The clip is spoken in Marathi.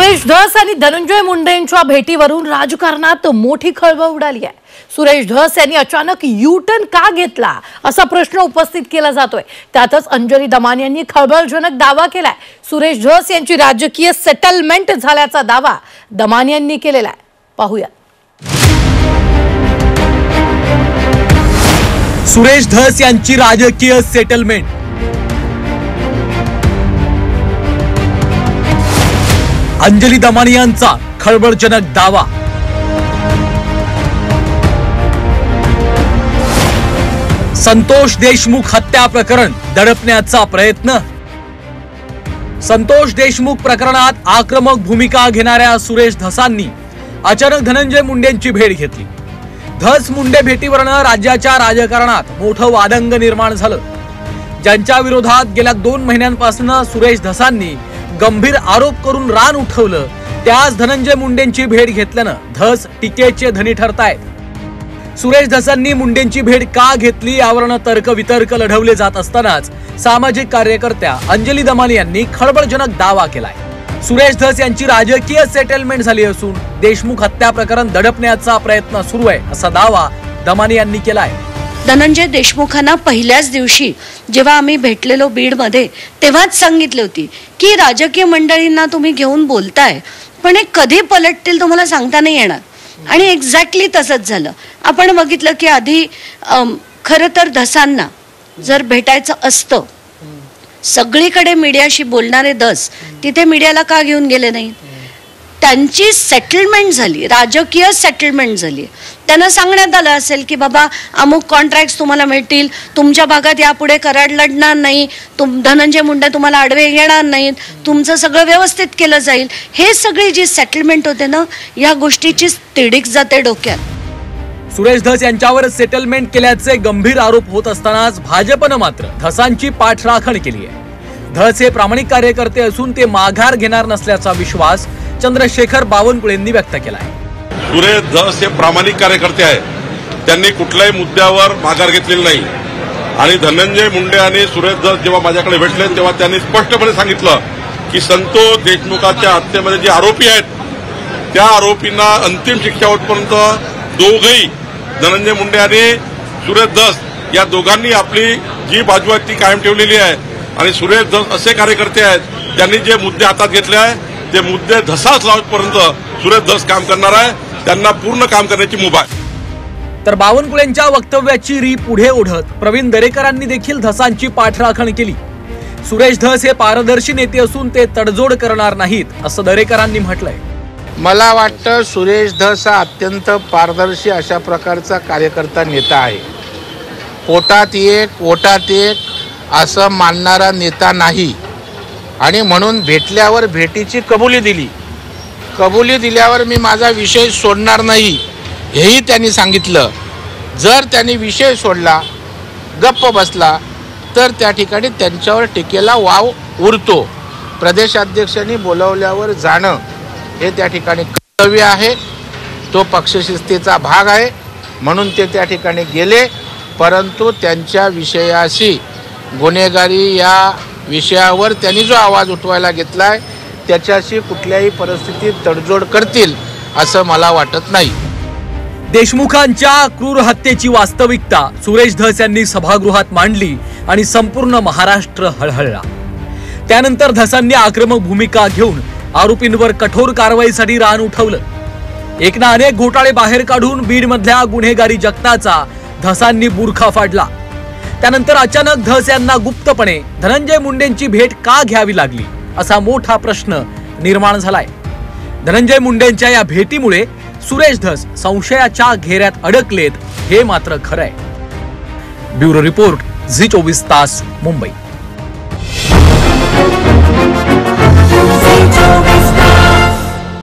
सुरेश धस आणि धनंजय मुंडेंच्या भेटीवरून राजकारणात मोठी खळबळ उडाली आहे। सुरेश धस यांनी अचानक यू-टर्न का घेतला असा प्रश्न उपस्थित केला जातोय। त्यातच अंजली दमानी यांनी खळबळजनक दावा केलाय। सुरेश धस यांची राजकीय सेटलमेंट झाल्याचा दावा दमानी यांनी केलेला आहे। पाहूया। सुरेश धस यांची राजकीय सेटलमेंट। अंजली दमानी यांचा खळबळजनक दावा। संतोष देशमुख हत्या प्रकरण दडपण्याचा प्रयत्न। संतोष देशमुख प्रकरणात आक्रमक भूमिका घेणाऱ्या सुरेश धसांनी अचानक धनंजय मुंडेंची भेट घेतली। धस मुंडे भेटीवरून राज्याच्या राजकारणात मोठं वादंग निर्माण झालं। ज्यांच्या विरोधात गेल्या 2 महिन्यांपासून सुरेश धसांनी गंभीर आरोप करून रान उठवलं, त्याच धनंजय मुंडेंची भेट घेतल्यानं धस टीकेचे धनी ठरतायत। सुरेश धसांनी मुंडेंची भेट का घेतली यावरून तर्क वितर्क लढवले जात असतानाच सामाजिक कार्यकर्त्या अंजली दमानी यांनी खळबळजनक दावा केलाय। सुरेश धस यांची राजकीय सेटलमेंट झाली असून देशमुख हत्या प्रकरण दडपण्याचा प्रयत्न सुरू आहे असा दावा दमानी यांनी केलाय। धनंजय देशमुखांना पहिल्याच दिवशी जेव्हा आम्ही भेटलेलो बीडमध्ये तेव्हाच सांगितले होती की राजकीय मंडळींना तुम्ही घेऊन बोलताय पण हे कधी पलटतील तुम्हाला सांगता नाही येणार, आणि एक्झॅक्टली तसंच झालं। आपण बघितलं की आधी खरं तर धसांना जर भेटायचं असतं, सगळीकडे मीडियाशी बोलणारे धस तिथे मीडियाला का घेऊन गेले नाही? त्यांची सेटलमेंट झाली, राजकीय सेटलमेंट झाली। त्यांना सांगण्यात आलं असेल की बाबा अमुक कॉन्ट्रॅक्ट्स तुम्हाला मिळतील, तुमच्या भागात यापुढे कराड लढणार नाही, धनंजय मुंडे तुम्हाला आडवे येणार नाहीत, तुमचं सगळं व्यवस्थित केलं जाईल। हे सगळी जी सेटलमेंट होते ना, या गोष्टीची तिडीक जाते डोक्यात। सुरेश धस यांच्यावर सेटलमेंट केल्याचे गंभीर आरोप होत असतानाच भाजपनं मात्र धसांची पाठराखण केली आहे। धस हे प्रामाणिक कार्यकर्ते असून ते माघार घेणार नसल्याचा विश्वास चंद्रशेखर बावनकुळेंनी व्यक्त केला आहे। सुरेश धस हे प्रामाणिक कार्यकर्ते आहेत, त्यांनी कुठल्याही मुद्द्यावर माघार घेतलेली नाही। आणि धनंजय मुंडे आणि सुरेश धस जेव्हा माझ्याकडे भेटले तेव्हा त्यांनी स्पष्टपणे सांगितलं की संतोष देशमुखाच्या हत्येमध्ये जे आरोपी आहेत त्या आरोपींना अंतिम शिक्षा होईपर्यंत दोघेही धनंजय मुंडे आणि सुरेश धस या दोघांनी आपली जी बाजू आहे ती कायम ठेवलेली आहे। आणि सुरेश धस असे कार्यकर्ते आहेत, त्यांनी जे मुद्दे हातात घेतले आहे ते मुद्दे धसाच लावतपर्यंत सुरेश धस काम करणार आहे, त्यांना पूर्ण काम करण्याची मुभा आहे। तर बावनकुळेंच्या वक्तव्याची री पुढे ओढत प्रवीण दरेकरांनी देखील धसांची पाठराखण केली। सुरेश धस हे पारदर्शी नेते असून ते तडजोड करणार नाहीत असं दरेकरांनी म्हटलंय। मला वाटतं सुरेश धस हा अत्यंत पारदर्शी अशा प्रकारचा कार्यकर्ता नेता आहे। पोटात एक ओटात एक असं मानणारा नेता नाही, आणि म्हणून भेटल्यावर भेटीची कबुली दिली। कबुली दिल्यावर मी माझा विषय सोडणार नाही हेही त्यांनी सांगितलं। जर त्यांनी विषय सोडला, गप्प बसला तर त्या ठिकाणी त्यांच्यावर टीकेला वाव उरतो। प्रदेशाध्यक्षांनी बोलवल्यावर जाणं हे त्या ठिकाणी कर्तव्य आहे, तो पक्षशिस्तीचा भाग आहे, म्हणून ते त्या ठिकाणी गेले। परंतु त्यांच्या विषयाशी गुन्हेगारी या विषयावर त्यांनी जो आवाज उठवायला घेतलाय त्याच्याशी कुठल्याही परिस्थितीत तडजोड करतील असं मला वाटत नाही। देशमुखांच्या क्रूर हत्येची वास्तविकता सुरेश धस यांनी सभागृहात मांडली आणि संपूर्ण महाराष्ट्र हळहळला। त्यानंतर धसांनी आक्रमक भूमिका घेऊन आरोपींवर कठोर कारवाईसाठी रान उठवलं। एक ना अनेक घोटाळे बाहेर काढून बीडमधल्या गुन्हेगारी जगताचा धसांनी बुरखा फाडला। त्यानंतर अचानक धस यांना गुप्तपणे धनंजय मुंडेंची भेट का घ्यावी लागली असा मोठा प्रश्न निर्माण झालाय। धनंजय मुंडेंच्या या भेटीमुळे सुरेश धस संशयाच्या घेऱ्यात अडकलेत हे मात्र खरंय। ब्युरो रिपोर्ट, झी 24 तास, मुंबई।